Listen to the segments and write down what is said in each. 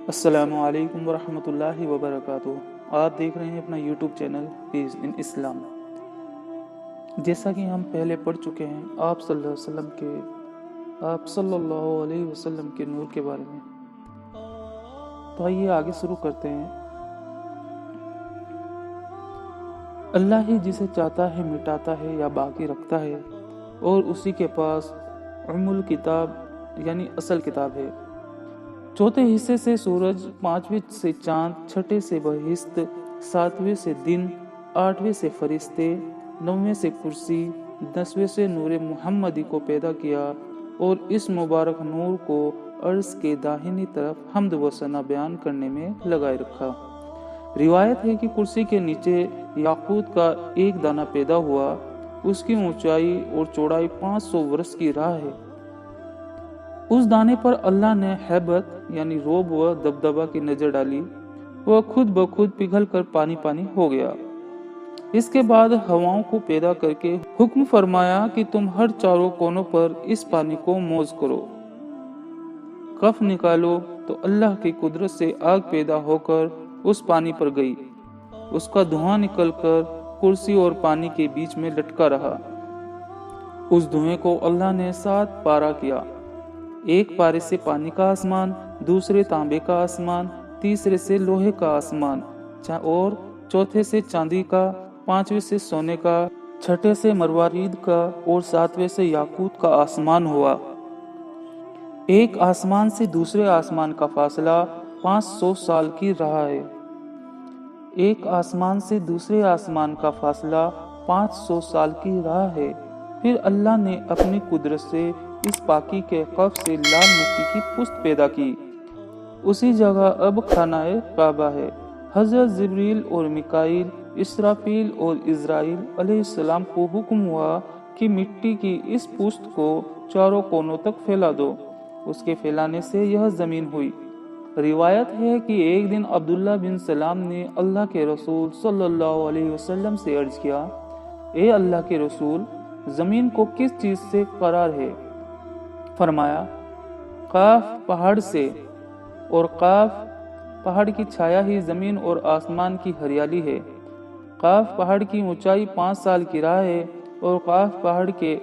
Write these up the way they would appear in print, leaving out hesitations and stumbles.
السلام علیکم ورحمۃ اللہ وبرکاتہ۔ آپ دیکھ رہے ہیں اپنا یوٹیوب چینل پیس ان اسلام۔ جیسا کہ ہم پہلے پڑھ چکے ہیں آپ صلی اللہ علیہ وسلم کے نور کے بارے میں، تو آئیے آگے شروع کرتے ہیں۔ اللہ ہی جسے چاہتا ہے مٹاتا ہے یا باقی رکھتا ہے، اور اسی کے پاس الکتاب یعنی اصل کتاب ہے۔ چوتھے حصے سے سورج، پانچویں سے چاند، چھٹے سے بہشت، ساتویں سے دن، آٹھویں سے فرشتے، نویں سے کرسی، 10ویں سے نور محمدی کو پیدا کیا، اور اس مبارک نور کو عرش کے داہنی طرف حمد و ثنا بیان کرنے میں لگائے رکھا۔ روایت ہے کہ کرسی کے نیچے یاقوت کا ایک دانہ پیدا ہوا، اس کی اونچائی اور چوڑائی 500 برس کی راہ ہے۔ اس دانے پر اللہ نے ہیبت یعنی رعب و دبدبہ کی نظر ڈالی، وہ خود بخود پگھل کر پانی پانی ہو گیا۔ اس کے بعد ہواؤں کو پیدا کر کے حکم فرمایا کہ تم ہر چاروں کونوں پر اس پانی کو موز کرو، کف نکالو، تو اللہ کی قدرت سے آگ پیدا ہو کر اس پانی پر گئی۔ اس کا دھواں نکل کر کرسی اور پانی کے بیچ میں لٹکا رہا۔ اس دھوئیں کو اللہ نے 7 پارہ کیا، ایک پارے سے پانی کا آسمان، دوسرے تانبے کا آسمان، تیسرے سے لوہے کا آسمان، اور چوتھے سے چاندی کا، پانچویں سے سونے کا، چھٹے سے مروارید کا، اور ساتویں سے یاقوت کا آسمان ہوا۔ ایک آسمان سے دوسرے آسمان کا فاصلہ 500 سال کی راہ ہے۔ ایک آسمان سے دوسرے آسمان کا فاصلہ 500 سال کی راہ ہے۔ پھر اللہ نے اپنی قدرت سے اس پاکی کے قف سے لال مٹی کی پشت پیدا کی۔ اسی جگہ اب خانہ کعبہ ہے۔ حضرت جبریل اور میکائیل، اسرافیل اور عزرائیل علیہ السلام کو حکم ہوا کہ مٹی کی اس پشت کو چاروں کونوں تک پھیلا دو۔ اس کے پھیلانے سے یہ زمین ہوئی۔ روایت ہے کہ ایک دن عبداللہ بن سلام نے اللہ کے رسول صلی اللہ علیہ وسلم سے عرض کیا، اے اللہ کے رسول، زمین کو کس چیز سے قرار ہے؟ فرمایا، قاف پہاڑ سے، اور قاف پہاڑ کی چھایا ہی زمین اور آسمان کی ہریالی ہے۔ قاف پہاڑ کی اونچائی 5 سال کی راہ ہے، اور قاف پہاڑ کے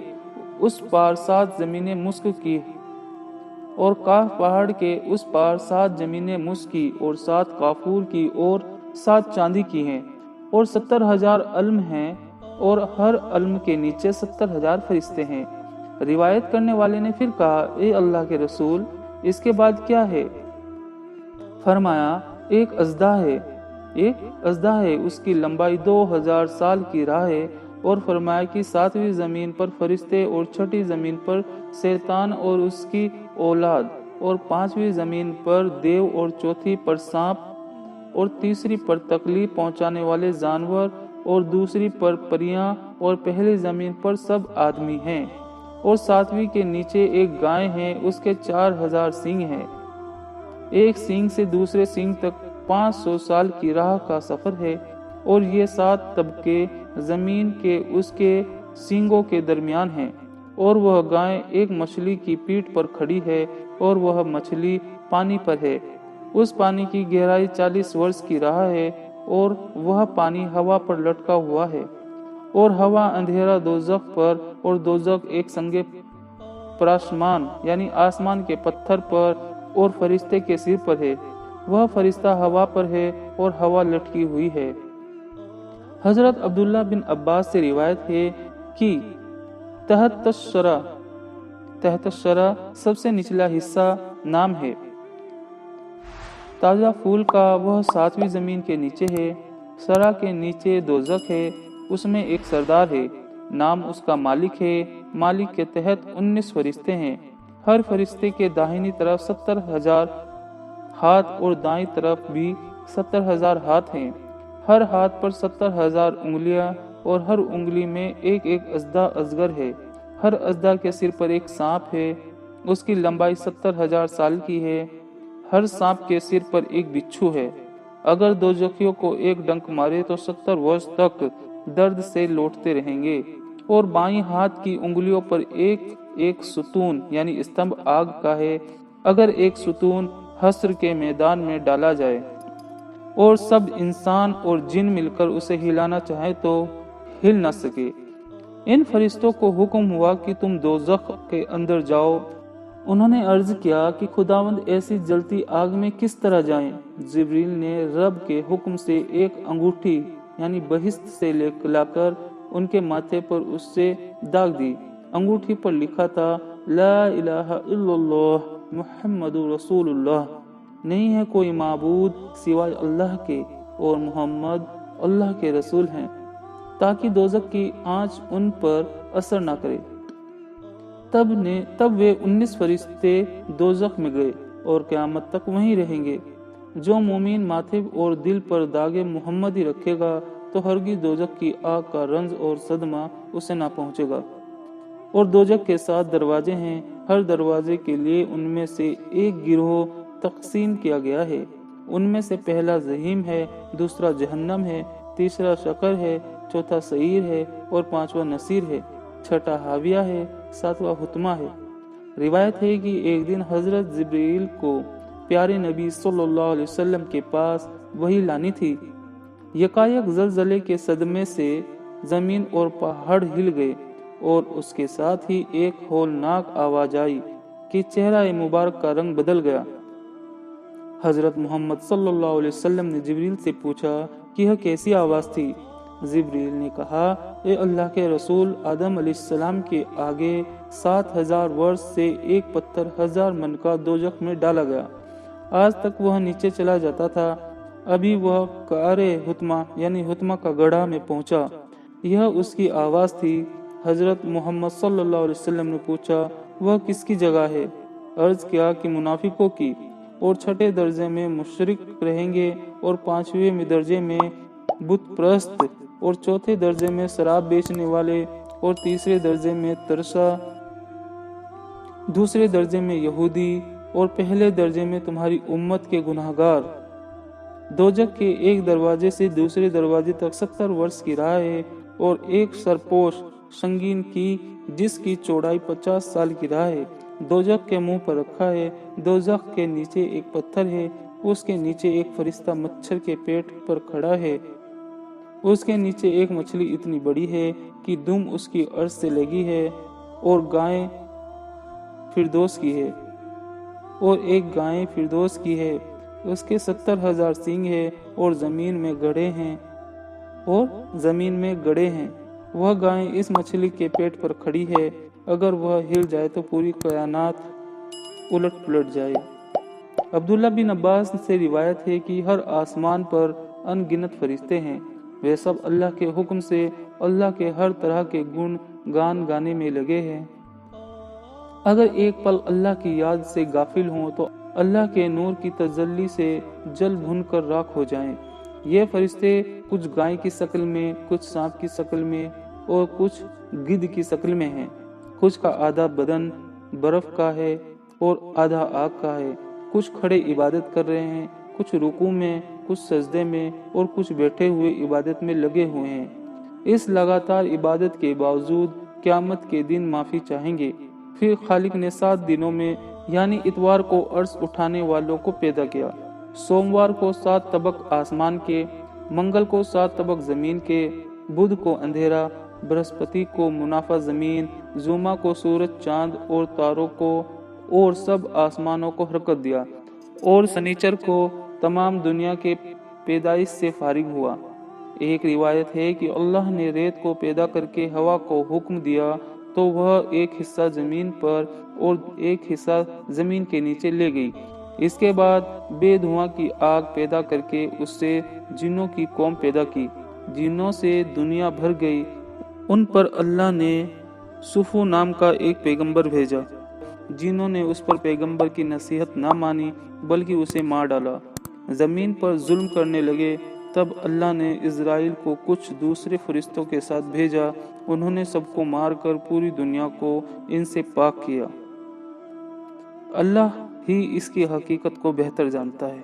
اس پار 7 زمینیں مسک کی، اور قاف پہاڑ کے اس پار 7 زمینیں مسک کی، اور 7 کافور کی، اور 7 چاندی کی ہیں، اور 70,000 علم ہیں، اور ہر علم کے نیچے 70,000 فرشتے ہیں۔ روایت کرنے والے نے پھر کہا، اے اللہ کے رسول، اس کے بعد کیا ہے؟ فرمایا، ایک اژدہا ہے، اس کی لمبائی 2000 سال کی راہ ہے، اور فرمایا کہ 7ویں زمین پر فرشتے، اور 6ٹھی زمین پر شیطان اور اس کی اولاد، اور 5ویں زمین پر دیو، اور 4تھی پر سانپ، اور 3ری پر تکلیف پہنچانے والے جانور، اور 2ری پر پریاں، اور پہلی زمین پر سب آدمی ہیں، اور 7ویں کے نیچے ایک گائے ہے، اس کے 4000 سینگ ہیں۔ ایک سینگ سے دوسرے سینگ تک 500 سال کی راہ کا سفر ہے، اور یہ 7 طبقے زمین کے اس کے سینگوں کے درمیان ہیں، اور وہ گائے ایک مچھلی کی پیٹھ پر کھڑی ہے، اور وہ مچھلی پانی پر ہے۔ اس پانی کی گہرائی 40 ورس کی راہ ہے، اور وہ پانی ہوا پر لٹکا ہوا ہے، اور ہوا اندھیرا دوزخ پر، اور دوزخ ایک سنگ پراسمان یعنی آسمان کے پتھر پر، اور فرشتے کے سر پر ہے، وہ فرشتہ ہوا پر ہے، اور ہوا لٹکی ہوئی ہے۔ حضرت عبداللہ بن عباس سے روایت ہے کہ تحت الشرع سب سے نچلا حصہ نام ہے۔ تازہ پھول کا وہ 7ویں زمین کے نیچے ہے۔ شرع کے نیچے دوزخ ہے، اس میں ایک سردار ہے، نام اس کا مالک ہے۔ مالک کے تحت 19 فرشتے ہیں، ہر فرشتے کے داہنی طرف 70,000 ہاتھ، اور دائیں طرف بھی 70,000 ہاتھ ہیں۔ ہر ہاتھ پر 70,000 انگلیاں، اور ہر انگلی میں ایک ایک اژدہا اصغر ہے۔ ہر اژدہا کے سر پر ایک سانپ ہے، اس کی لمبائی 70,000 سال کی ہے۔ ہر سانپ کے سر پر ایک بچھو ہے۔ اگر دوزخیوں کو ایک ڈنک مارے تو 70 ورष تک درد سے لوٹتے رہیں گے، اور بائیں ہاتھ کی انگلیوں پر ایک ستون یعنی استمبھ آگ کا ہے۔ اگر ایک ستون हश्र के मैदान में डाला जाए और सब इंसान और जिन मिलकर उसे हिलाना चाहे तो हिल न सके। इन फरिश्तों को हुक्म हुआ कि तुम दोज़ख के अंदर जाओ। उन्होंने अर्ज किया कि खुदावंद ऐसी जलती आग में किस तरह जाएं? जिब्रील ने रब के हुक्म से एक अंगूठी यानी बहिश्त से लाकर उनके माथे पर उससे दाग दी। अंगूठी पर लिखा था ला इलाहा इल्लल्लाह मुहम्मदुर रसूलुल्लाह, नहीं है कोई माबूद सिवाय अल्लाह के और मोहम्मद अल्लाह के रसूल हैं, ताकि दोज़ख की आंच उन पर असर न करे। तब वे 19 फरिश्ते दोज़ख में गए और क़यामत तक वहीं रहेंगे। जो मोमिन माथे और दिल पर दागे मोहम्मद ही रखेगा तो हरगिज़ दोज़ख की आग का रंज और सदमा उसे ना पहुंचेगा। और दोज़ख के 7 दरवाजे हैं, हर दरवाजे के लिए उनमें से एक गिरोह तकसीम किया गया है। उनमें से पहला ज़हीम है, दूसरा जहन्नम है, तीसरा शकर है, चौथा सईर है और पांचवा नसीर है, छठा हाविया है, सातवां हुतमा है। रिवायत है कि एक दिन हजरत जिब्रील को प्यारे नबी सल्लल्लाहु अलैहि वसल्लम के पास वही लानी थी। यकायक ज़लज़ले के सदमे से जमीन और पहाड़ हिल गए और उसके साथ ही एक होलनाक आवाज आई कि चेहरा मुबारक का रंग बदल गया। हजरत मोहम्मद सल्लल्लाहु अलैहि वसल्लम ने जिब्रील से पूछा कि यह कैसी आवाज थी? जिब्रील ने कहा, ए अल्लाह के रसूल, आदम अलैहिस्सलाम के आगे 7000 वर्ष से एक पत्थर 1000 मन का दोज़ख में डाला गया। आज तक वह नीचे चला जाता था। अभी वह कारे हुतमा यानी हुतमा का गड्ढा में पहुंचा। यह उसकी आवाज थी। हजरत मोहम्मद सल्लल्लाहु अलैहि वसल्लम ने पूछा, वह किसकी जगह है? अर्ज किया कि मुनाफिकों की। और छठे दर्जे में मुशरिक रहेंगे और पांचवें दर्जे में बुत प्रस्त और चौथे दर्जे में शराब बेचने वाले और तीसरे दर्जे में तरसा, दूसरे दर्जे में यहूदी और पहले दर्जे में तुम्हारी उम्मत के गुनाहगार। दोज़ख के एक दरवाजे से दूसरे दरवाजे तक 70 वर्ष की राह है और एक सरपोश संगीन की जिसकी चौड़ाई 50 साल की राह है दोज़ख के मुंह पर रखा है। दोज़ख के नीचे एक पत्थर है, उसके नीचे एक फरिश्ता मच्छर के पेट पर खड़ा है। उसके नीचे एक मछली इतनी बड़ी है कि दुम उसकी अर्श से लगी है और गाय फिरदौस की है और एक गाय फिरदौस की है। उसके 70,000 सींग है और जमीन में गड़े हैं। वह गाय इस मछली के पेट पर खड़ी है। अगर वह हिल जाए तो पूरी कायनात उलट पुलट जाए। अब्दुल्ला बिन अब्बास से रिवायत है कि हर आसमान पर अनगिनत फरिश्ते हैं। वे सब अल्लाह के हुक्म से अल्लाह के हर तरह के गुण गान गाने में लगे हैं। अगर एक पल अल्लाह की याद से गाफिल हों तो अल्लाह के नूर की तजल्ली से जल भुन कर राख हो जाएं। ये फरिश्ते कुछ गाय की शक्ल में, कुछ सांप की शक्ल में और कुछ गिद्ध की शक्ल में हैं। कुछ का आधा बदन बर्फ का है और आधा आग का है। कुछ खड़े इबादत कर रहे हैं, कुछ रुकू में, कुछ सजदे में और कुछ बैठे हुए इबादत में लगे हुए हैं। इस लगातार इबादत के बावजूद क़यामत के दिन माफ़ी चाहेंगे। फिर खालिक ने 7 दिनों में यानी इतवार को अर्श उठाने वालों को पैदा किया। सोमवार को 7 तबक आसमान के, मंगल को 7 तबक जमीन के, बुध को अंधेरा, बृहस्पति को मुनाफा जमीन, जुमा को सूरज चांद और तारों को और सब आसमानों को हरकत दिया और शनिचर को तमाम दुनिया के पैदाइश से फारिग हुआ। एक रिवायत है कि अल्लाह ने रेत को पैदा करके हवा को हुक्म दिया तो वह एक हिस्सा जमीन पर और एक हिस्सा जमीन के नीचे ले गई। इसके बाद बेधुआं की आग पैदा करके उससे जिन्नों की कौम पैदा की। जिन्नों से दुनिया भर गई। उन पर अल्लाह ने सुफू नाम का एक पैगंबर भेजा। जिन्नों ने उस पर पैगंबर की नसीहत ना मानी बल्कि उसे मार डाला। जमीन पर जुल्म करने लगे। तब अल्लाह ने इज़राइल को कुछ दूसरे फरिश्तों के साथ भेजा। उन्होंने सबको मारकर पूरी दुनिया को इनसे पाक किया। अल्लाह ही इसकी हकीकत को बेहतर जानता है।